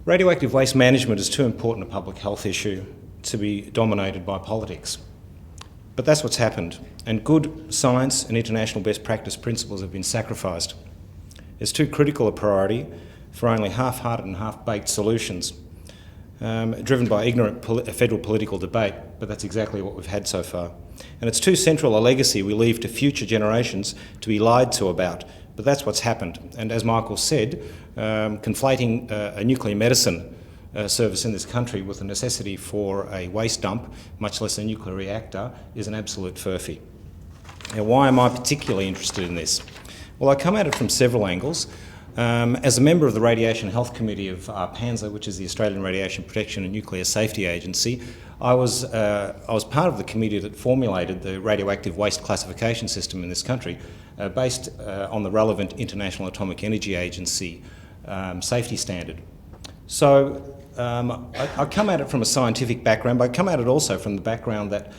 Radioactive waste management is too important a public health issue to be dominated by politics. But that's what's happened, and good science and international best practice principles have been sacrificed. It's too critical a priority for only half-hearted and half-baked solutions, driven by ignorant federal political debate, but that's exactly what we've had so far. And it's too central a legacy we leave to future generations to be lied to about, but that's what's happened. And as Michael said, conflating a nuclear medicine service in this country with the necessity for a waste dump, much less a nuclear reactor, is an absolute furphy. Now, why am I particularly interested in this? Well, I come at it from several angles. As a member of the Radiation Health Committee of PANZA, which is the Australian Radiation Protection and Nuclear Safety Agency, I was part of the committee that formulated the radioactive waste classification system in this country, based on the relevant International Atomic Energy Agency safety standard. So I come at it from a scientific background, but I come at it also from the background that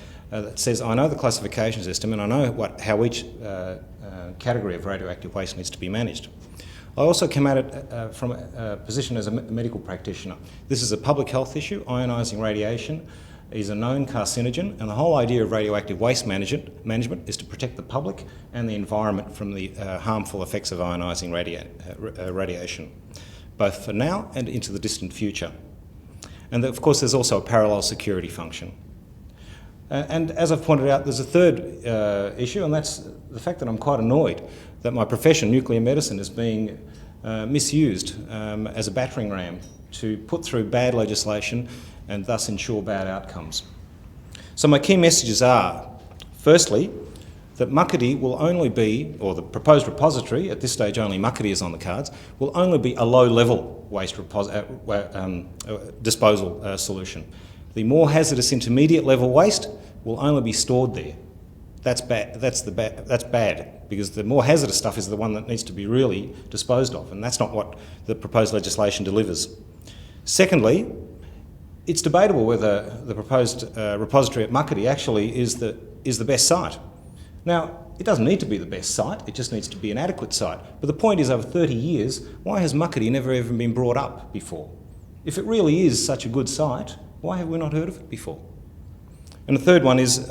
says I know the classification system and I know how each category of radioactive waste needs to be managed. I also come at it from a position as a medical practitioner. This is a public health issue. Ionising radiation is a known carcinogen, and the whole idea of radioactive waste management is to protect the public and the environment from the harmful effects of ionising radiation, both for now and into the distant future. And of course there's also a parallel security function. And as I've pointed out, there's a third issue, and that's the fact that I'm quite annoyed that my profession, nuclear medicine, is being misused as a battering ram to put through bad legislation and thus ensure bad outcomes. So my key messages are, firstly, that muckety will only be, or the proposed repository, at this stage only muckety is on the cards, will only be a low-level waste disposal solution. The more hazardous intermediate level waste will only be stored there. That's bad. That's bad, because the more hazardous stuff is the one that needs to be really disposed of, and that's not what the proposed legislation delivers. Secondly, it's debatable whether the proposed repository at Muckety actually is the best site. Now, it doesn't need to be the best site, it just needs to be an adequate site. But the point is, over 30 years, why has Muckety never even been brought up before? If it really is such a good site, why have we not heard of it before? And the third one is,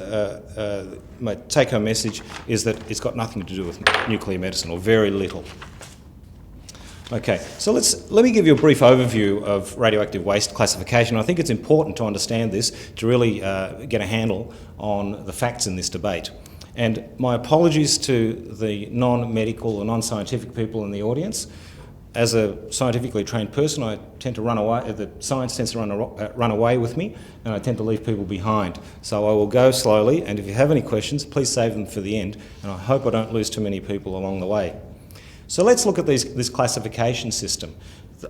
my take-home message is that it's got nothing to do with nuclear medicine, or very little. Okay, so let me give you a brief overview of radioactive waste classification. I think it's important to understand this to really get a handle on the facts in this debate. And my apologies to the non-medical or non-scientific people in the audience. As a scientifically trained person, I tend to run away, the science tends to run away with me, and I tend to leave people behind. So I will go slowly, and if you have any questions, please save them for the end, and I hope I don't lose too many people along the way. So let's look at this classification system.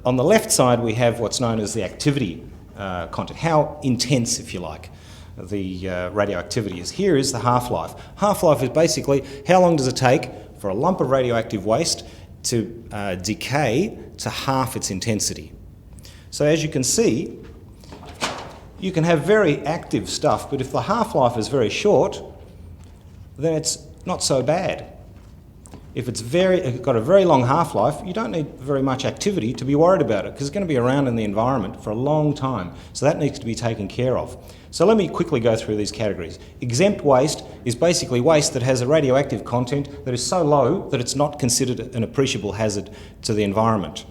On the left side, we have what's known as the activity content, how intense, if you like, the radioactivity is. Here is the half-life. Half-life is basically how long does it take for a lump of radioactive waste to decay to half its intensity. So as you can see, you can have very active stuff, but if the half-life is very short, then it's not so bad. If it's got a very long half-life, you don't need very much activity to be worried about it, because it's going to be around in the environment for a long time. So that needs to be taken care of. So let me quickly go through these categories. Exempt waste is basically waste that has a radioactive content that is so low that it's not considered an appreciable hazard to the environment.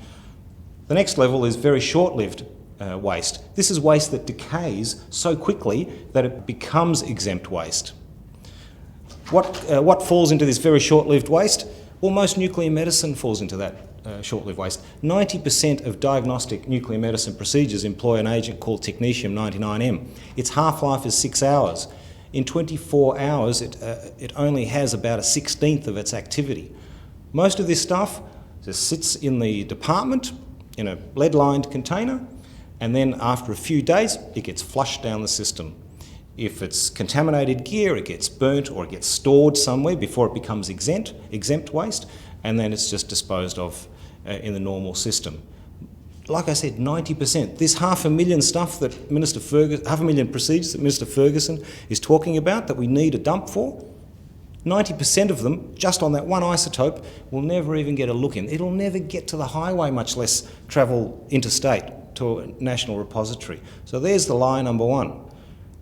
The next level is very short-lived waste. This is waste that decays so quickly that it becomes exempt waste. What falls into this very short-lived waste? Well, most nuclear medicine falls into that short-lived waste. 90% of diagnostic nuclear medicine procedures employ an agent called technetium-99m. Its half-life is 6 hours. In 24 hours, it only has about a 16th of its activity. Most of this stuff just sits in the department in a lead-lined container, and then after a few days, it gets flushed down the system. If it's contaminated gear, it gets burnt or it gets stored somewhere before it becomes exempt waste, and then it's just disposed of in the normal system. Like I said, 90%. This 500,000 stuff that 500,000 procedures that Minister Ferguson is talking about that we need a dump for, 90% of them, just on that one isotope, will never even get a look in. It'll never get to the highway, much less travel interstate. to a national repository. So there's the lie number one.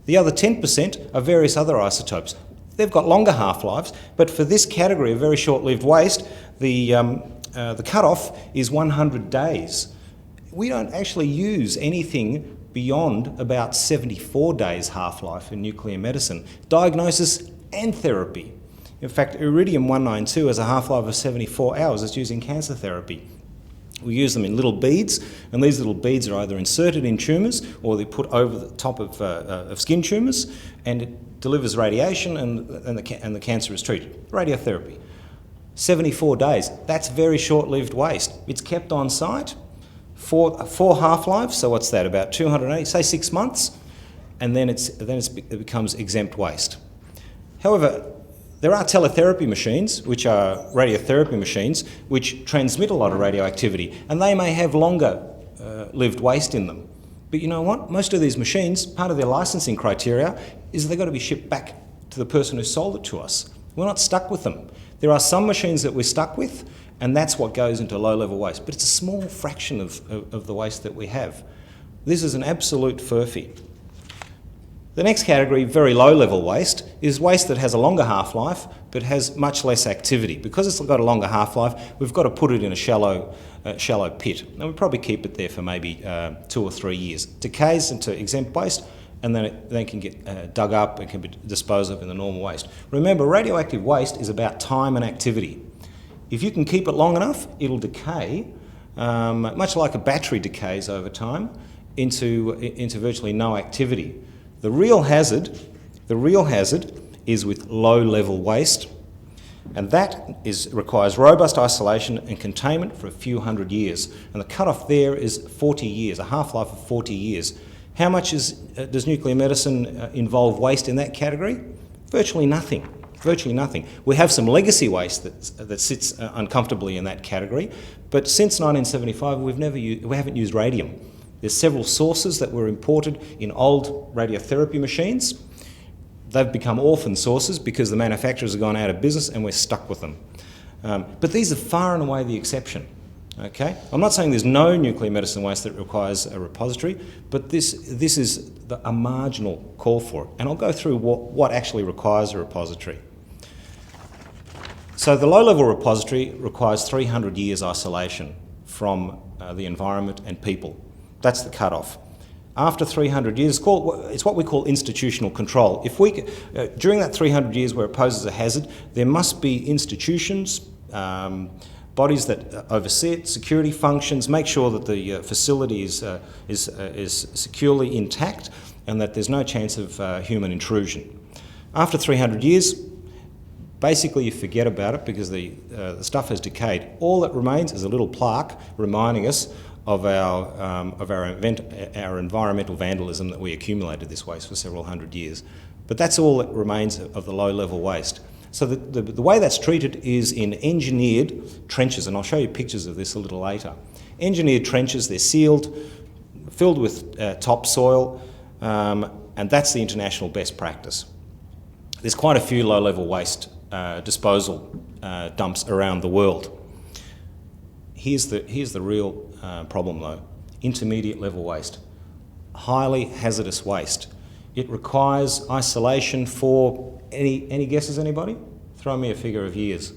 The other 10% are various other isotopes. They've got longer half-lives, but for this category of very short-lived waste, the cut-off is 100 days. We don't actually use anything beyond about 74 days half-life in nuclear medicine, diagnosis and therapy. In fact, iridium-192 has a half-life of 74 hours. It's used in cancer therapy. We use them in little beads, and these little beads are either inserted in tumours or they're put over the top of skin tumours, and it delivers radiation and the cancer is treated. Radiotherapy. 74 days. That's very short-lived waste. It's kept on site. Four half-lives, so what's that, about 280, say 6 months, and then it becomes exempt waste. However, there are teletherapy machines, which are radiotherapy machines, which transmit a lot of radioactivity, and they may have longer lived waste in them. But you know what? Most of these machines, part of their licensing criteria is they've got to be shipped back to the person who sold it to us. We're not stuck with them. There are some machines that we're stuck with, and that's what goes into low-level waste. But it's a small fraction of the waste that we have. This is an absolute furphy. The next category, very low-level waste, is waste that has a longer half-life but has much less activity. Because it's got a longer half-life, we've got to put it in a shallow pit. And we probably keep it there for maybe 2 or 3 years. Decays into exempt waste, and then it can get dug up and can be disposed of in the normal waste. Remember, radioactive waste is about time and activity. If you can keep it long enough, it'll decay, much like a battery decays over time, into virtually no activity. The real hazard is with low-level waste, and that requires robust isolation and containment for a few hundred years. And the cut-off there is 40 years, a half-life of 40 years. How much does nuclear medicine involve waste in that category? Virtually nothing. Virtually nothing. We have some legacy waste that sits uncomfortably in that category, but since 1975 we haven't used radium. There's several sources that were imported in old radiotherapy machines. They've become orphan sources because the manufacturers have gone out of business and we're stuck with them. But these are far and away the exception. Okay? I'm not saying there's no nuclear medicine waste that requires a repository, but this is a marginal call for it. And I'll go through what actually requires a repository. So the low-level repository requires 300 years isolation from the environment and people. That's the cut-off. After 300 years, it's what we call institutional control. If during that 300 years where it poses a hazard, there must be institutions, bodies that oversee it, security functions, make sure that the facility is securely intact and that there's no chance of human intrusion. After 300 years, basically you forget about it because the stuff has decayed. All that remains is a little plaque reminding us of our environmental vandalism that we accumulated this waste for several hundred years. But that's all that remains of the low-level waste. So the way that's treated is in engineered trenches, and I'll show you pictures of this a little later. Engineered trenches, they're sealed, filled with topsoil, and that's the international best practice. There's quite a few low-level waste disposal dumps around the world. Here's the real problem though, intermediate level waste. Highly hazardous waste. It requires isolation for, any guesses, anybody? Throw me a figure of years.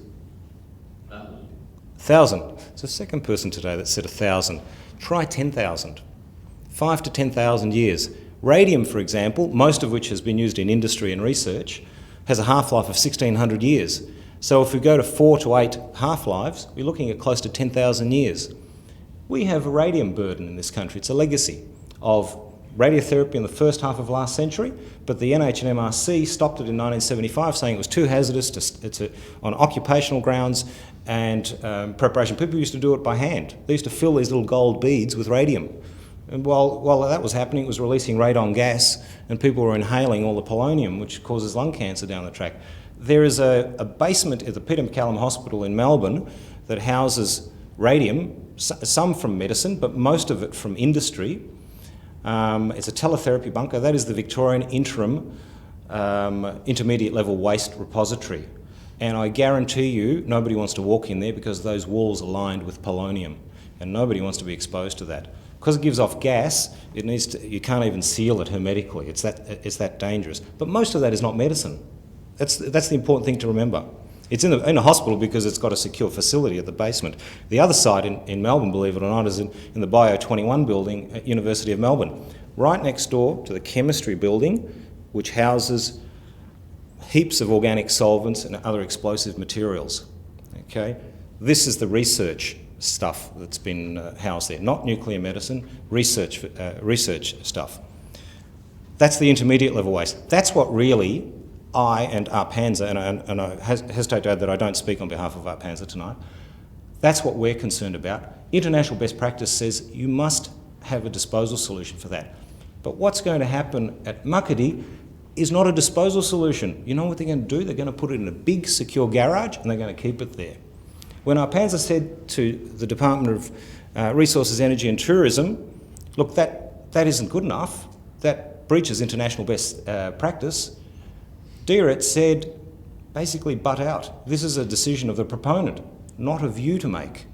1,000. It's the second person today that said 1,000. Try 10,000. 5 to 10,000 years. Radium, for example, most of which has been used in industry and research, has a half-life of 1,600 years. So if we go to 4 to 8 half-lives, we're looking at close to 10,000 years. We have a radium burden in this country. It's a legacy of radiotherapy in the first half of last century, but the NHMRC stopped it in 1975, saying it was too hazardous on occupational grounds and preparation. People used to do it by hand. They used to fill these little gold beads with radium. And while that was happening, it was releasing radon gas, and people were inhaling all the polonium, which causes lung cancer down the track. There is a basement at the Peter MacCallum Hospital in Melbourne that houses radium, some from medicine, but most of it from industry. It's a teletherapy bunker. That is the Victorian interim intermediate level waste repository. And I guarantee you nobody wants to walk in there because those walls are lined with polonium and nobody wants to be exposed to that. Because it gives off gas, you can't even seal it hermetically. It's that dangerous. But most of that is not medicine. That's the important thing to remember. It's in a hospital because it's got a secure facility at the basement. The other site in Melbourne, believe it or not, is in the Bio 21 building at University of Melbourne, right next door to the chemistry building, which houses heaps of organic solvents and other explosive materials. Okay, this is the research stuff that's been housed there, not nuclear medicine, research stuff. That's the intermediate level waste. That's what really I and ARPANZA, and I hesitate to add that I don't speak on behalf of ARPANZA tonight, that's what we're concerned about. International best practice says you must have a disposal solution for that. But what's going to happen at Muckaty is not a disposal solution. You know what they're going to do? They're going to put it in a big secure garage and they're going to keep it there. When ARPANZA said to the Department of Resources, Energy and Tourism, look, that isn't good enough, that breaches international best practice, DRET said, basically, butt out. This is a decision of the proponent, not of you to make.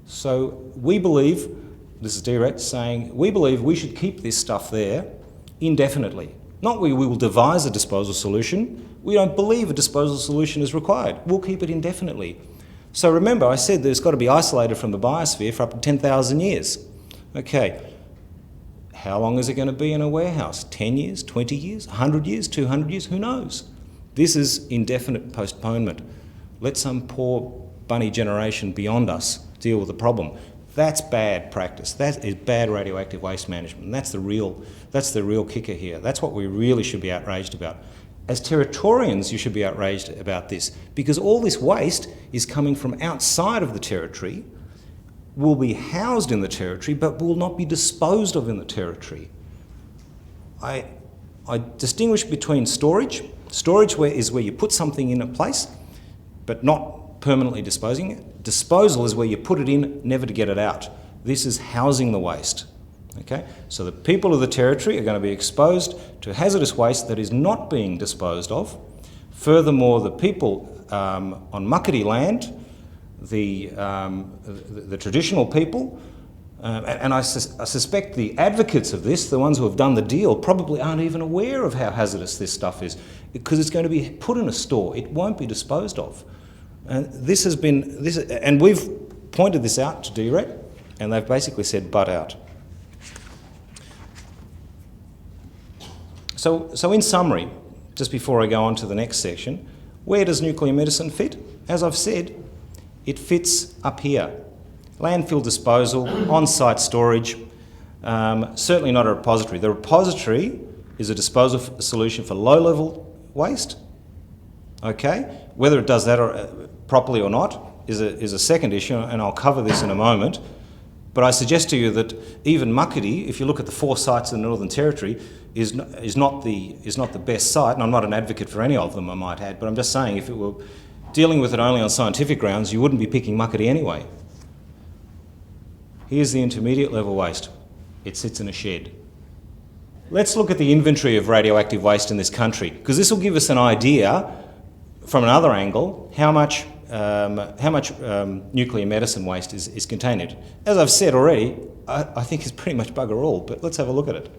So we believe, this is DRET saying, we believe we should keep this stuff there indefinitely. Not we will devise a disposal solution. We don't believe a disposal solution is required. We'll keep it indefinitely. So remember, I said that it's got to be isolated from the biosphere for up to 10,000 years. Okay, how long is it going to be in a warehouse? 10 years, 20 years, 100 years, 200 years? Who knows? This is indefinite postponement. Let some poor bunny generation beyond us deal with the problem. That's bad practice. That is bad radioactive waste management. And that's the real kicker here. That's what we really should be outraged about. As Territorians, you should be outraged about this because all this waste is coming from outside of the territory, will be housed in the territory, but will not be disposed of in the territory. I distinguish between storage. Storage is where you put something in a place, but not permanently disposing it. Disposal is where you put it in, never to get it out. This is housing the waste. Okay? So the people of the territory are going to be exposed to hazardous waste that is not being disposed of. Furthermore, the people on Muckaty land, the traditional people, and I suspect the advocates of this, the ones who have done the deal, probably aren't even aware of how hazardous this stuff is because it's going to be put in a store. It won't be disposed of. And and we've pointed this out to DRET, and they've basically said, butt out. So in summary, just before I go on to the next section, where does nuclear medicine fit? As I've said, it fits up here. Landfill disposal, on-site storage, certainly not a repository. The repository is a disposal solution for low-level waste. Okay? Whether it does that properly or not is a second issue, and I'll cover this in a moment. But I suggest to you that even Muckaty, if you look at the 4 sites in the Northern Territory, is not the best site, and I'm not an advocate for any of them, I might add, but I'm just saying if it were dealing with it only on scientific grounds, you wouldn't be picking Muckaty anyway. Here's the intermediate level waste. It sits in a shed. Let's look at the inventory of radioactive waste in this country, because this will give us an idea from another angle how much nuclear medicine waste is contained in it. As I've said already, I think it's pretty much bugger all, but let's have a look at it.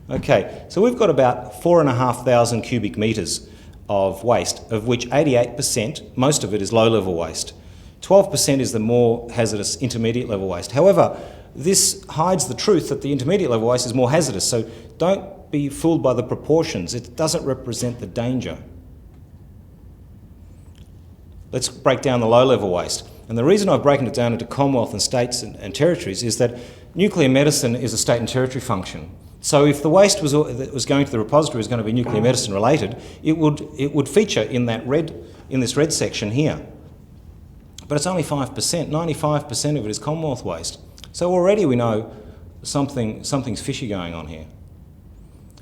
Okay, so we've got about 4,500 cubic metres of waste, of which 88%, most of it is low-level waste. 12% is the more hazardous intermediate level waste. However, this hides the truth that the intermediate level waste is more hazardous, so don't be fooled by the proportions. It doesn't represent the danger. Let's break down the low-level waste. And the reason I've broken it down into Commonwealth and states and territories is that nuclear medicine is a state and territory function. So if the waste that was going to the repository was going to be nuclear medicine related, it would feature in this red section here. But it's only 5%. 95% of it is Commonwealth waste. So already we know something's fishy going on here.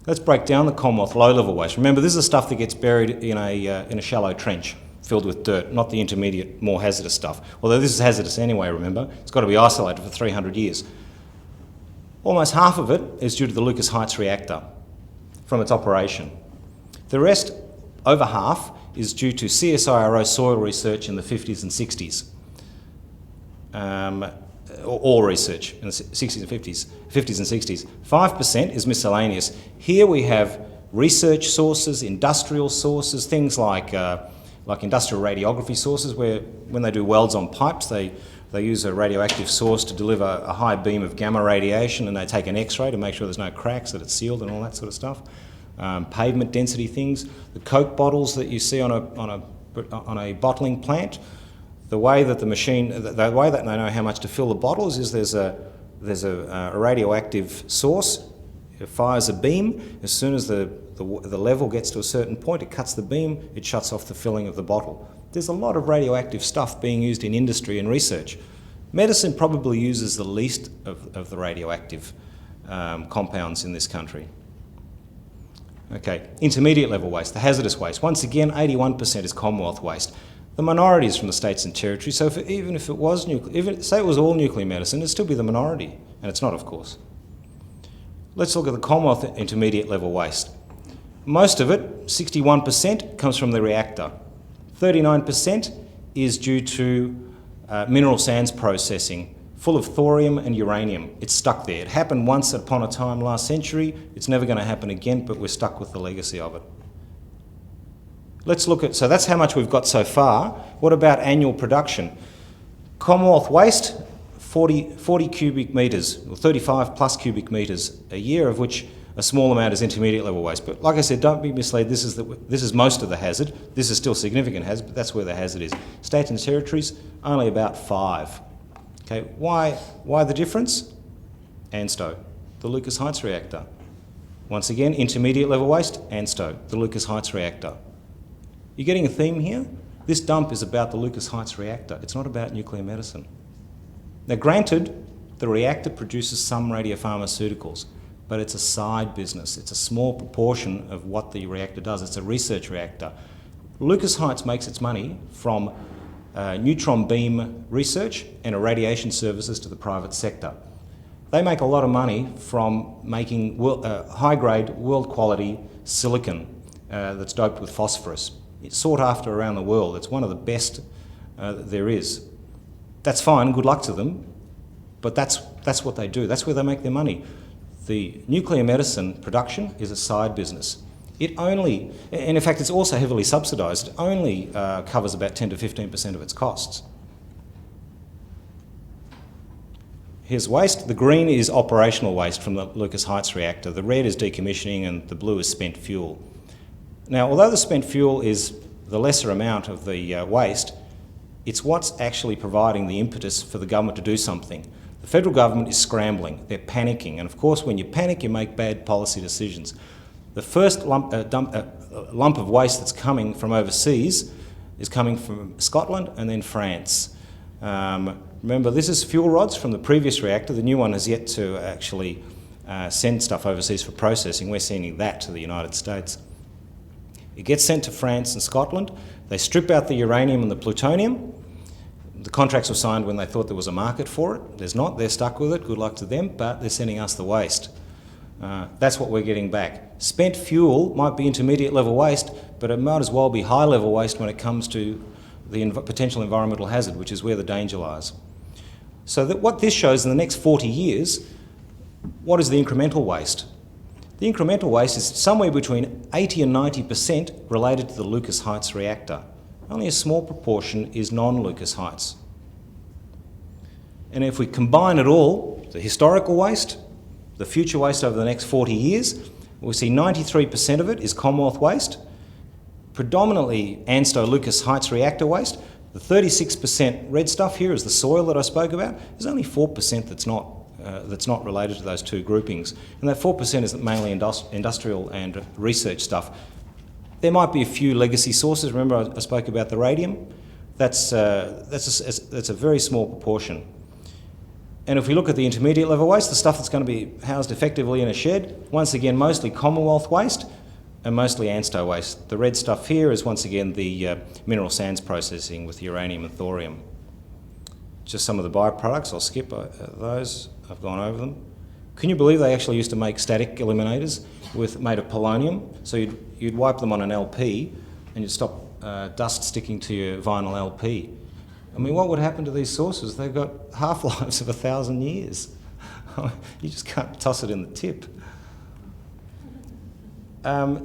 Let's break down the Commonwealth low-level waste. Remember, this is the stuff that gets buried in a shallow trench filled with dirt, not the intermediate, more hazardous stuff. Although this is hazardous anyway, remember. It's got to be isolated for 300 years. Almost half of it is due to the Lucas Heights reactor from its operation. The rest, over half, is due to CSIRO soil research in the 50s and 60s. ore research in the 60s and 50s and 60s. 5% is miscellaneous. Here we have research sources, industrial sources, things like industrial radiography sources, where when they do welds on pipes, they use a radioactive source to deliver a high beam of gamma radiation, and they take an X-ray to make sure there's no cracks, that it's sealed and all that sort of stuff. Pavement density things, the Coke bottles that you see on a bottling plant, the way that the way that they know how much to fill the bottles is there's a radioactive source. It fires a beam. As soon as the level gets to a certain point, it cuts the beam, it shuts off the filling of the bottle. There's a lot of radioactive stuff being used in industry and research. Medicine probably uses the least of the radioactive compounds in this country. Okay, intermediate level waste, the hazardous waste. Once again, 81% is Commonwealth waste. The minority is from the states and territories, so even if it was say it was all nuclear medicine, it'd still be the minority, and it's not, of course. Let's look at the Commonwealth intermediate level waste. Most of it, 61%, comes from the reactor. 39% is due to mineral sands processing, full of thorium and uranium. It's stuck there. It happened once upon a time last century. It's never going to happen again, but we're stuck with the legacy of it. Let's look at, so that's how much we've got so far. What about annual production? Commonwealth waste, 40 cubic metres, or 35 plus cubic metres a year, of which a small amount is intermediate level waste. But like I said, don't be misled, this is most of the hazard. This is still significant hazard, but that's where the hazard is. States and territories, only about 5. Okay, why the difference? ANSTO, the Lucas Heights reactor. Once again, intermediate level waste, ANSTO, the Lucas Heights reactor. You're getting a theme here? This dump is about the Lucas Heights reactor. It's not about nuclear medicine. Now granted, the reactor produces some radiopharmaceuticals, but it's a side business. It's a small proportion of what the reactor does. It's a research reactor. Lucas Heights makes its money from neutron beam research and irradiation services to the private sector. They make a lot of money from making high-grade, world-quality silicon that's doped with phosphorus. It's sought after around the world. It's one of the best there is. That's fine, good luck to them, but that's what they do. That's where they make their money. The nuclear medicine production is a side business. It only, and in fact it's also heavily subsidised, it only covers about 10 to 15% of its costs. Here's waste. The green is operational waste from the Lucas Heights reactor. The red is decommissioning and the blue is spent fuel. Now, although the spent fuel is the lesser amount of the waste, it's what's actually providing the impetus for the government to do something. The federal government is scrambling, they're panicking, and of course when you panic you make bad policy decisions. The first lump of waste that's coming from overseas is coming from Scotland and then France. Remember, this is fuel rods from the previous reactor. The new one has yet to actually send stuff overseas for processing. We're sending that to the United States. It gets sent to France and Scotland. They strip out the uranium and the plutonium. The contracts were signed when they thought there was a market for it. There's not. They're stuck with it. Good luck to them, but they're sending us the waste. That's what we're getting back. Spent fuel might be intermediate level waste, but it might as well be high level waste when it comes to the potential environmental hazard, which is where the danger lies. So what this shows in the next 40 years, what is the incremental waste? The incremental waste is somewhere between 80 and 90% related to the Lucas Heights reactor. Only a small proportion is non-Lucas Heights. And if we combine it all, the historical waste, the future waste over the next 40 years, we see 93% of it is Commonwealth waste, predominantly ANSTO Lucas Heights reactor waste. The 36% red stuff here is the soil that I spoke about. There's only 4% that's not related to those two groupings. And that 4% is mainly industrial and research stuff. There might be a few legacy sources. Remember I spoke about the radium? That's a very small proportion. And if we look at the intermediate level waste, the stuff that's going to be housed effectively in a shed, once again mostly Commonwealth waste and mostly ANSTO waste. The red stuff here is once again the mineral sands processing with uranium and thorium. Just some of the byproducts, I'll skip those, I've gone over them. Can you believe they actually used to make static eliminators made of polonium? So you'd wipe them on an LP and you'd stop dust sticking to your vinyl LP. I mean, what would happen to these sources? They've got half-lives of 1,000 years. You just can't toss it in the tip.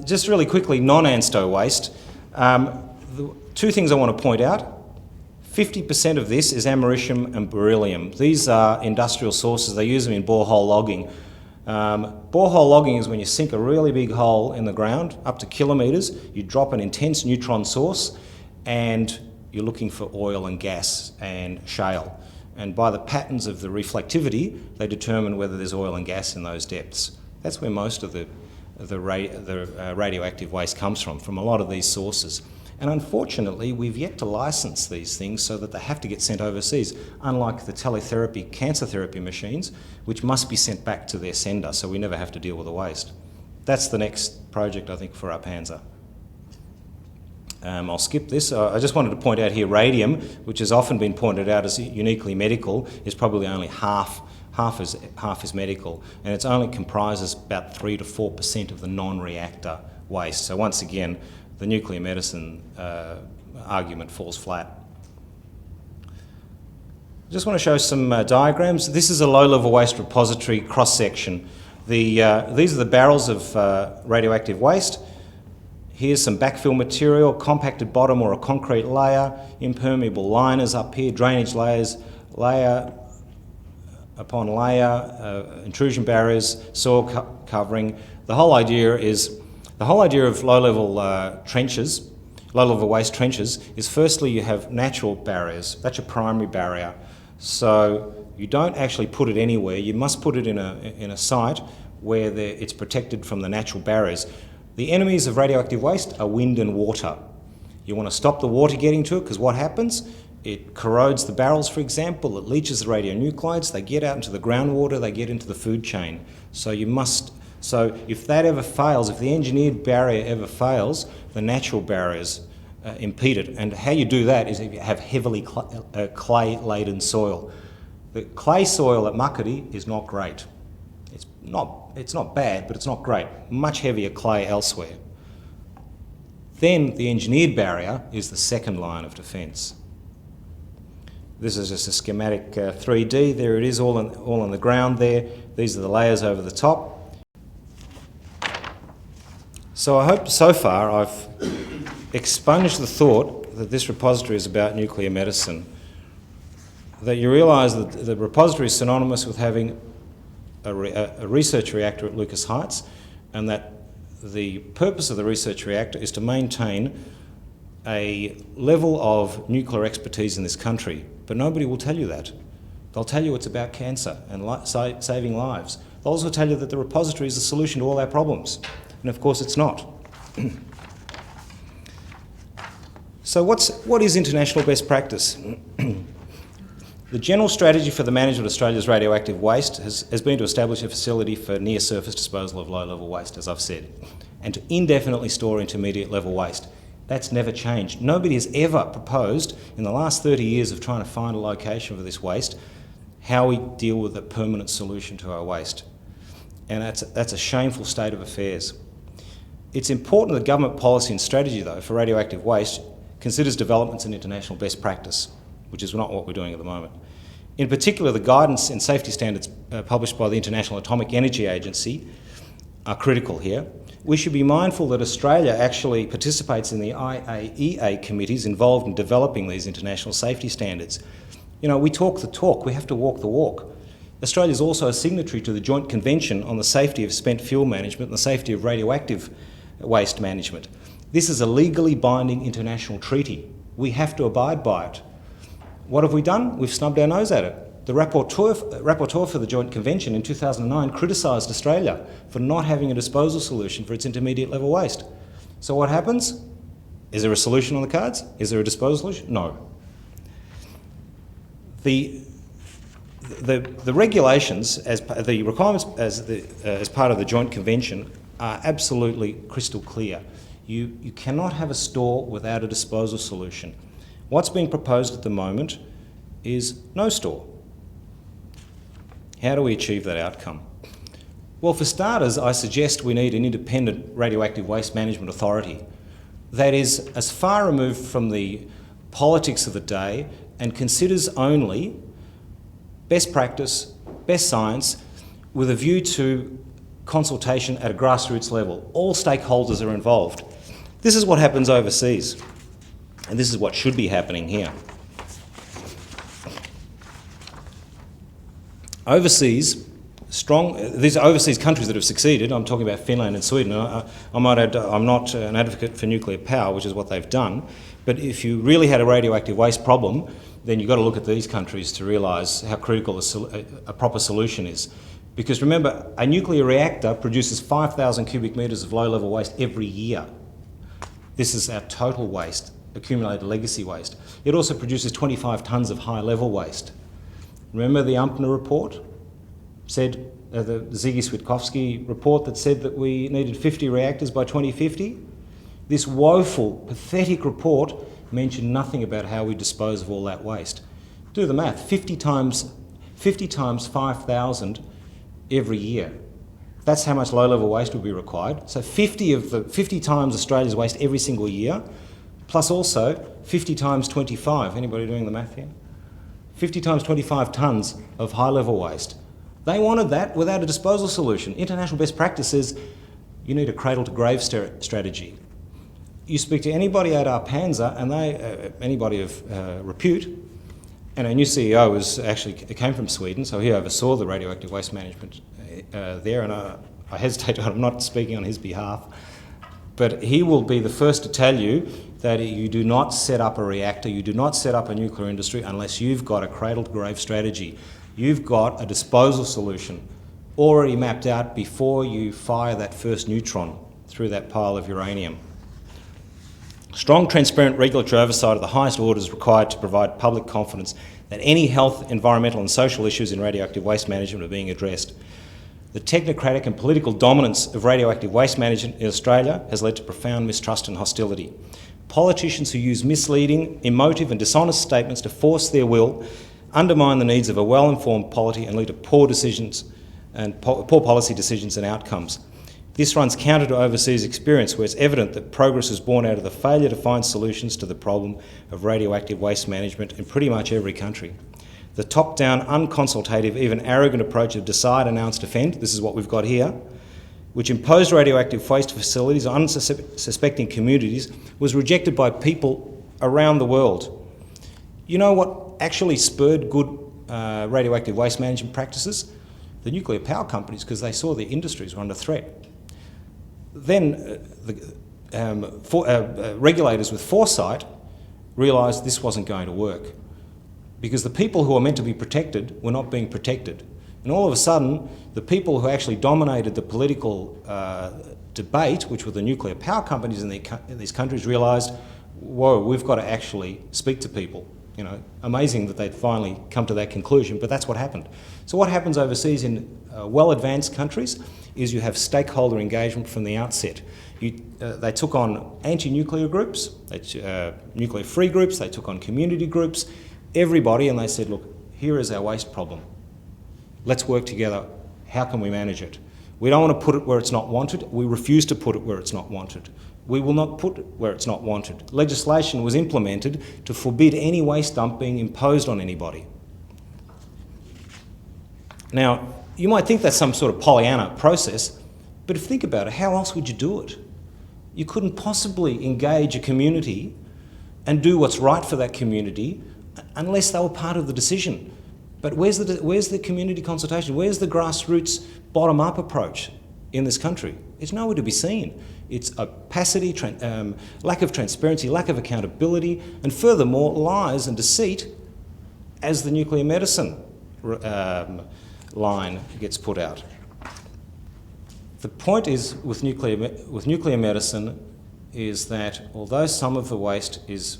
Just really quickly, non-ANSTO waste. The two things I want to point out. 50% of this is americium and beryllium. These are industrial sources. They use them in borehole logging. Borehole logging is when you sink a really big hole in the ground, up to kilometres, you drop an intense neutron source, and you're looking for oil and gas and shale. And by the patterns of the reflectivity, they determine whether there's oil and gas in those depths. That's where most of the radioactive waste comes from a lot of these sources. And unfortunately, we've yet to license these things so that they have to get sent overseas, unlike the teletherapy, cancer therapy machines, which must be sent back to their sender, so we never have to deal with the waste. That's the next project, I think, for our Panzer. I'll skip this. I just wanted to point out here radium, which has often been pointed out as uniquely medical, is probably only half is medical, and it only comprises about 3 to 4% of the non-reactor waste. So once again, the nuclear medicine argument falls flat. I just want to show some diagrams. This is a low-level waste repository cross-section. These are the barrels of radioactive waste. Here's some backfill material, compacted bottom or a concrete layer, impermeable liners up here, drainage layers, layer upon layer, intrusion barriers, soil covering. The whole idea of low-level trenches, low-level waste trenches, is firstly you have natural barriers. That's your primary barrier. So you don't actually put it anywhere. You must put it in a site where it's protected from the natural barriers. The enemies of radioactive waste are wind and water. You want to stop the water getting to it, because what happens? It corrodes the barrels, for example. It leaches the radionuclides. They get out into the groundwater. They get into the food chain. So if that ever fails, if the engineered barrier ever fails, the natural barriers impede it. And how you do that is if you have heavily clay-laden soil. The clay soil at Makati is not great. It's not bad, but it's not great. Much heavier clay elsewhere. Then the engineered barrier is the second line of defence. This is just a schematic 3D. There it is, all on the ground there. These are the layers over the top. So I hope so far I've expunged the thought that this repository is about nuclear medicine. That you realise that the repository is synonymous with having a research reactor at Lucas Heights, and that the purpose of the research reactor is to maintain a level of nuclear expertise in this country. But nobody will tell you that. They'll tell you it's about cancer and saving lives. They'll also tell you that the repository is the solution to all our problems. And of course it's not. So what is international best practice? The general strategy for the management of Australia's radioactive waste has been to establish a facility for near-surface disposal of low-level waste, as I've said, and to indefinitely store intermediate-level waste. That's never changed. Nobody has ever proposed, in the last 30 years of trying to find a location for this waste, how we deal with a permanent solution to our waste. And that's a shameful state of affairs. It's important that government policy and strategy, though, for radioactive waste considers developments in international best practice, which is not what we're doing at the moment. In particular, the guidance and safety standards published by the International Atomic Energy Agency are critical here. We should be mindful that Australia actually participates in the IAEA committees involved in developing these international safety standards. You know, we talk the talk, we have to walk the walk. Australia is also a signatory to the Joint Convention on the Safety of Spent Fuel Management and the Safety of Radioactive Waste Management. This is a legally binding international treaty. We have to abide by it. What have we done? We've snubbed our nose at it. The rapporteur for the Joint Convention in 2009 criticised Australia for not having a disposal solution for its intermediate level waste. So what happens? Is there a solution on the cards? Is there a disposal solution? No. The regulations, the requirements as part of the Joint Convention are absolutely crystal clear. You cannot have a store without a disposal solution. What's being proposed at the moment is no store. How do we achieve that outcome? Well, for starters, I suggest we need an independent radioactive waste management authority that is as far removed from the politics of the day and considers only best practice, best science, with a view to consultation at a grassroots level. All stakeholders are involved. This is what happens overseas, and this is what should be happening here. These are overseas countries that have succeeded. I'm talking about Finland and Sweden. I might add, I'm not an advocate for nuclear power, which is what they've done, but if you really had a radioactive waste problem, then you've got to look at these countries to realise how critical a proper solution is. Because remember, a nuclear reactor produces 5,000 cubic metres of low-level waste every year. This is our total waste, accumulated legacy waste. It also produces 25 tonnes of high-level waste. Remember the Umpner report? Said, the Ziggy-Switkowski report that said that we needed 50 reactors by 2050? This woeful, pathetic report mentioned nothing about how we dispose of all that waste. Do the math, 50 times 5,000 every year. That's how much low-level waste would be required. So 50 times Australia's waste every single year, plus also 50 times 25. Anybody doing the math here? 50 times 25 tonnes of high-level waste. They wanted that without a disposal solution. International best practice says you need a cradle-to-grave strategy. You speak to anybody at our Panzer, and anybody of repute, and our new CEO came from Sweden, so he oversaw the radioactive waste management there, and I hesitate, I'm not speaking on his behalf, but he will be the first to tell you that you do not set up a reactor, you do not set up a nuclear industry unless you've got a cradle-to-grave strategy. You've got a disposal solution already mapped out before you fire that first neutron through that pile of uranium. Strong, transparent regulatory oversight of the highest order is required to provide public confidence that any health, environmental and social issues in radioactive waste management are being addressed. The technocratic and political dominance of radioactive waste management in Australia has led to profound mistrust and hostility. Politicians who use misleading, emotive and dishonest statements to force their will undermine the needs of a well-informed polity and lead to poor decisions and poor policy decisions and outcomes. This runs counter to overseas experience, where it's evident that progress is born out of the failure to find solutions to the problem of radioactive waste management in pretty much every country. The top-down, unconsultative, even arrogant approach of decide, announce, defend, this is what we've got here, which imposed radioactive waste facilities on unsuspecting communities, was rejected by people around the world. You know what actually spurred good radioactive waste management practices? The nuclear power companies, because they saw their industries were under threat. Then regulators with foresight realised this wasn't going to work, because the people who were meant to be protected were not being protected. And all of a sudden, the people who actually dominated the political debate, which were the nuclear power companies in these countries, realised, whoa, we've got to actually speak to people. You know, amazing that they'd finally come to that conclusion, but that's what happened. So what happens overseas in well-advanced countries is you have stakeholder engagement from the outset. They took on anti-nuclear groups, nuclear-free groups, they took on community groups, everybody, and they said, look, here is our waste problem. Let's work together. How can we manage it? We don't want to put it where it's not wanted. We refuse to put it where it's not wanted. We will not put it where it's not wanted. Legislation was implemented to forbid any waste dump being imposed on anybody. Now, you might think that's some sort of Pollyanna process, but if you think about it, how else would you do it? You couldn't possibly engage a community and do what's right for that community unless they were part of the decision. But where's the community consultation? Where's the grassroots bottom-up approach in this country? It's nowhere to be seen. It's opacity, lack of transparency, lack of accountability, and furthermore, lies and deceit as the nuclear medicine line gets put out. The point is with nuclear medicine is that although some of the waste is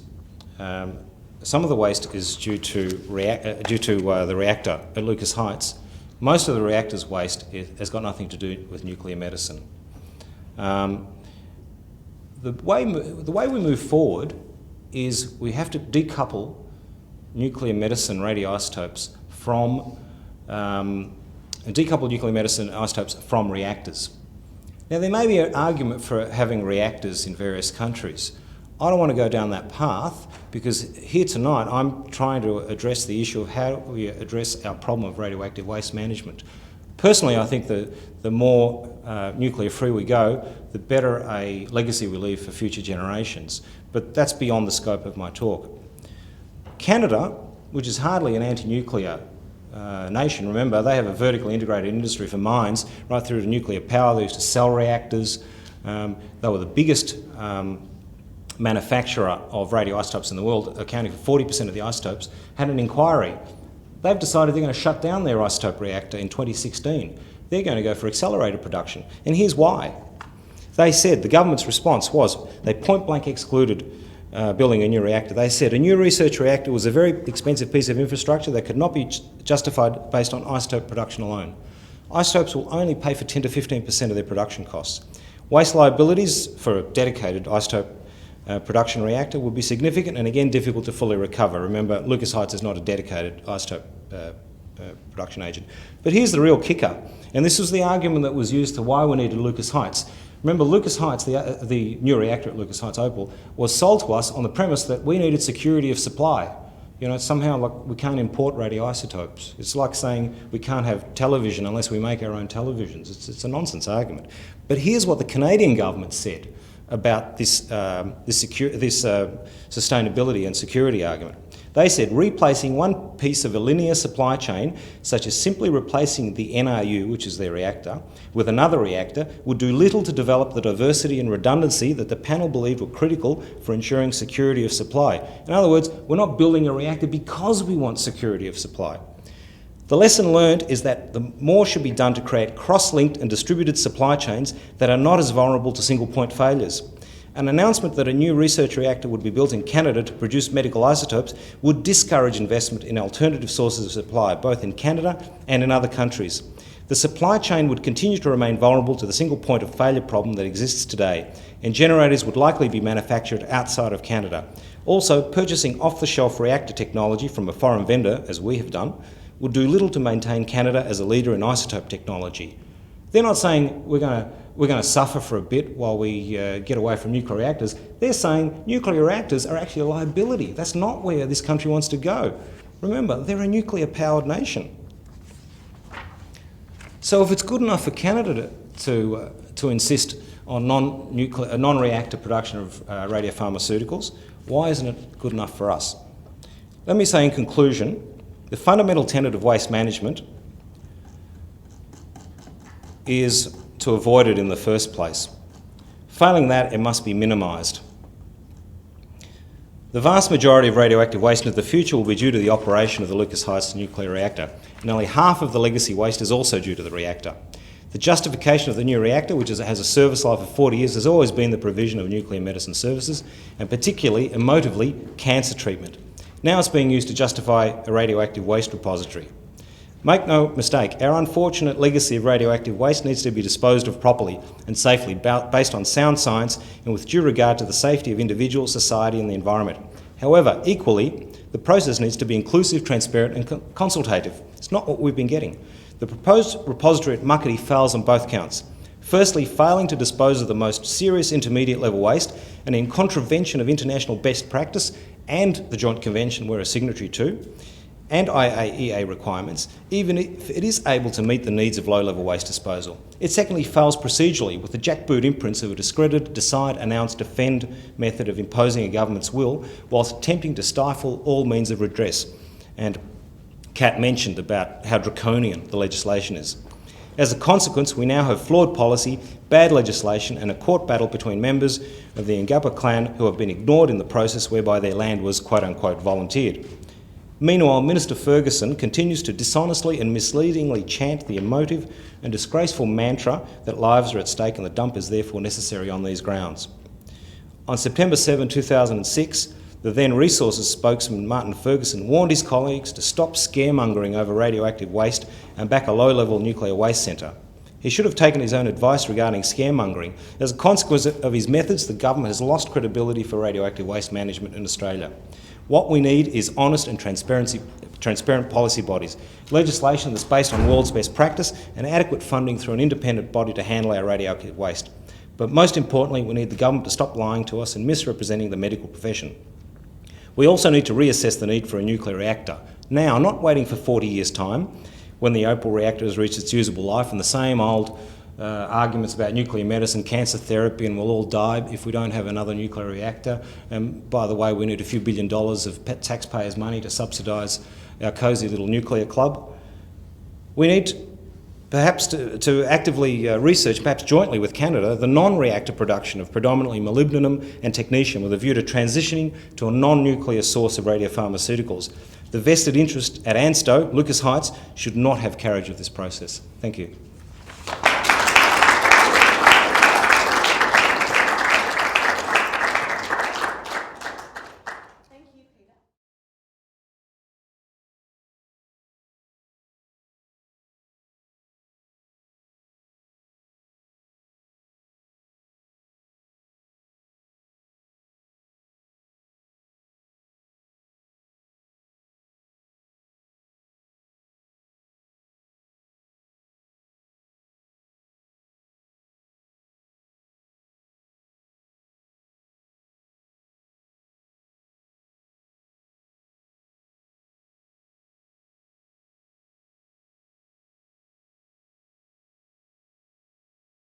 due to the reactor at Lucas Heights, most of the reactor's waste has got nothing to do with nuclear medicine. The way we move forward is we have to decouple nuclear medicine radioisotopes from from reactors. Now, there may be an argument for having reactors in various countries. I don't want to go down that path, because here tonight I'm trying to address the issue of how we address our problem of radioactive waste management. Personally, I think the more nuclear-free we go, the better a legacy we leave for future generations. But that's beyond the scope of my talk. Canada, which is hardly an anti-nuclear nation, remember, they have a vertically integrated industry for mines right through to nuclear power. They used to sell reactors. They were the biggest manufacturer of radioisotopes in the world, accounting for 40% of the isotopes, had an inquiry. They've decided they're going to shut down their isotope reactor in 2016. They're going to go for accelerated production. And here's why. They said, the government's response was, they point blank excluded building a new reactor. They said a new research reactor was a very expensive piece of infrastructure that could not be justified based on isotope production alone. Isotopes will only pay for 10 to 15% of their production costs. Waste liabilities for a dedicated isotope production reactor would be significant and again difficult to fully recover. Remember, Lucas Heights is not a dedicated isotope production agent. But here's the real kicker, and this was the argument that was used to why we needed Lucas Heights. Remember, Lucas Heights, the new reactor at Lucas Heights Opal, was sold to us on the premise that we needed security of supply. You know, somehow like we can't import radioisotopes. It's like saying we can't have television unless we make our own televisions. It's a nonsense argument. But here's what the Canadian government said about this sustainability and security argument. They said replacing one piece of a linear supply chain, such as simply replacing the NRU, which is their reactor, with another reactor, would do little to develop the diversity and redundancy that the panel believed were critical for ensuring security of supply. In other words, we're not building a reactor because we want security of supply. The lesson learned is that the more should be done to create cross-linked and distributed supply chains that are not as vulnerable to single-point failures. An announcement that a new research reactor would be built in Canada to produce medical isotopes would discourage investment in alternative sources of supply, both in Canada and in other countries. The supply chain would continue to remain vulnerable to the single point of failure problem that exists today, and generators would likely be manufactured outside of Canada. Also, purchasing off-the-shelf reactor technology from a foreign vendor, as we have done, would do little to maintain Canada as a leader in isotope technology. They're not saying we're going to suffer for a bit while we get away from nuclear reactors. They're saying nuclear reactors are actually a liability. That's not where this country wants to go. Remember, they're a nuclear-powered nation. So if it's good enough for Canada to insist on non-reactor production of radiopharmaceuticals, why isn't it good enough for us? Let me say in conclusion, the fundamental tenet of waste management is to avoid it in the first place. Failing that, it must be minimised. The vast majority of radioactive waste into the future will be due to the operation of the Lucas Heights nuclear reactor. Nearly half of the legacy waste is also due to the reactor. The justification of the new reactor, which has a service life of 40 years, has always been the provision of nuclear medicine services, and particularly, emotively, cancer treatment. Now it's being used to justify a radioactive waste repository. Make no mistake, our unfortunate legacy of radioactive waste needs to be disposed of properly and safely, based on sound science and with due regard to the safety of individuals, society and the environment. However, equally, the process needs to be inclusive, transparent and consultative. It's not what we've been getting. The proposed repository at Muckaty fails on both counts. Firstly, failing to dispose of the most serious intermediate level waste and in contravention of international best practice and the Joint Convention we're a signatory to, and IAEA requirements, even if it is able to meet the needs of low-level waste disposal. It secondly fails procedurally with the jackboot imprints of a discredited, decide, announce, defend method of imposing a government's will whilst attempting to stifle all means of redress. And Kat mentioned about how draconian the legislation is. As a consequence, we now have flawed policy, bad legislation and a court battle between members of the Ngapa clan who have been ignored in the process whereby their land was quote-unquote volunteered. Meanwhile, Minister Ferguson continues to dishonestly and misleadingly chant the emotive and disgraceful mantra that lives are at stake and the dump is therefore necessary on these grounds. On September 7, 2006, the then Resources spokesman Martin Ferguson warned his colleagues to stop scaremongering over radioactive waste and back a low-level nuclear waste centre. He should have taken his own advice regarding scaremongering. As a consequence of his methods, the government has lost credibility for radioactive waste management in Australia. What we need is honest and transparent policy bodies, legislation that's based on world's best practice and adequate funding through an independent body to handle our radioactive waste. But most importantly, we need the government to stop lying to us and misrepresenting the medical profession. We also need to reassess the need for a nuclear reactor. Now, not waiting for 40 years' time, when the Opal reactor has reached its usable life and the same old arguments about nuclear medicine, cancer therapy, and we'll all die if we don't have another nuclear reactor. And by the way, we need a few $1 billion of taxpayers' money to subsidise our cosy little nuclear club. We need perhaps to actively research, perhaps jointly with Canada, the non-reactor production of predominantly molybdenum and technetium with a view to transitioning to a non-nuclear source of radiopharmaceuticals. The vested interest at ANSTO, Lucas Heights, should not have carriage of this process. Thank you.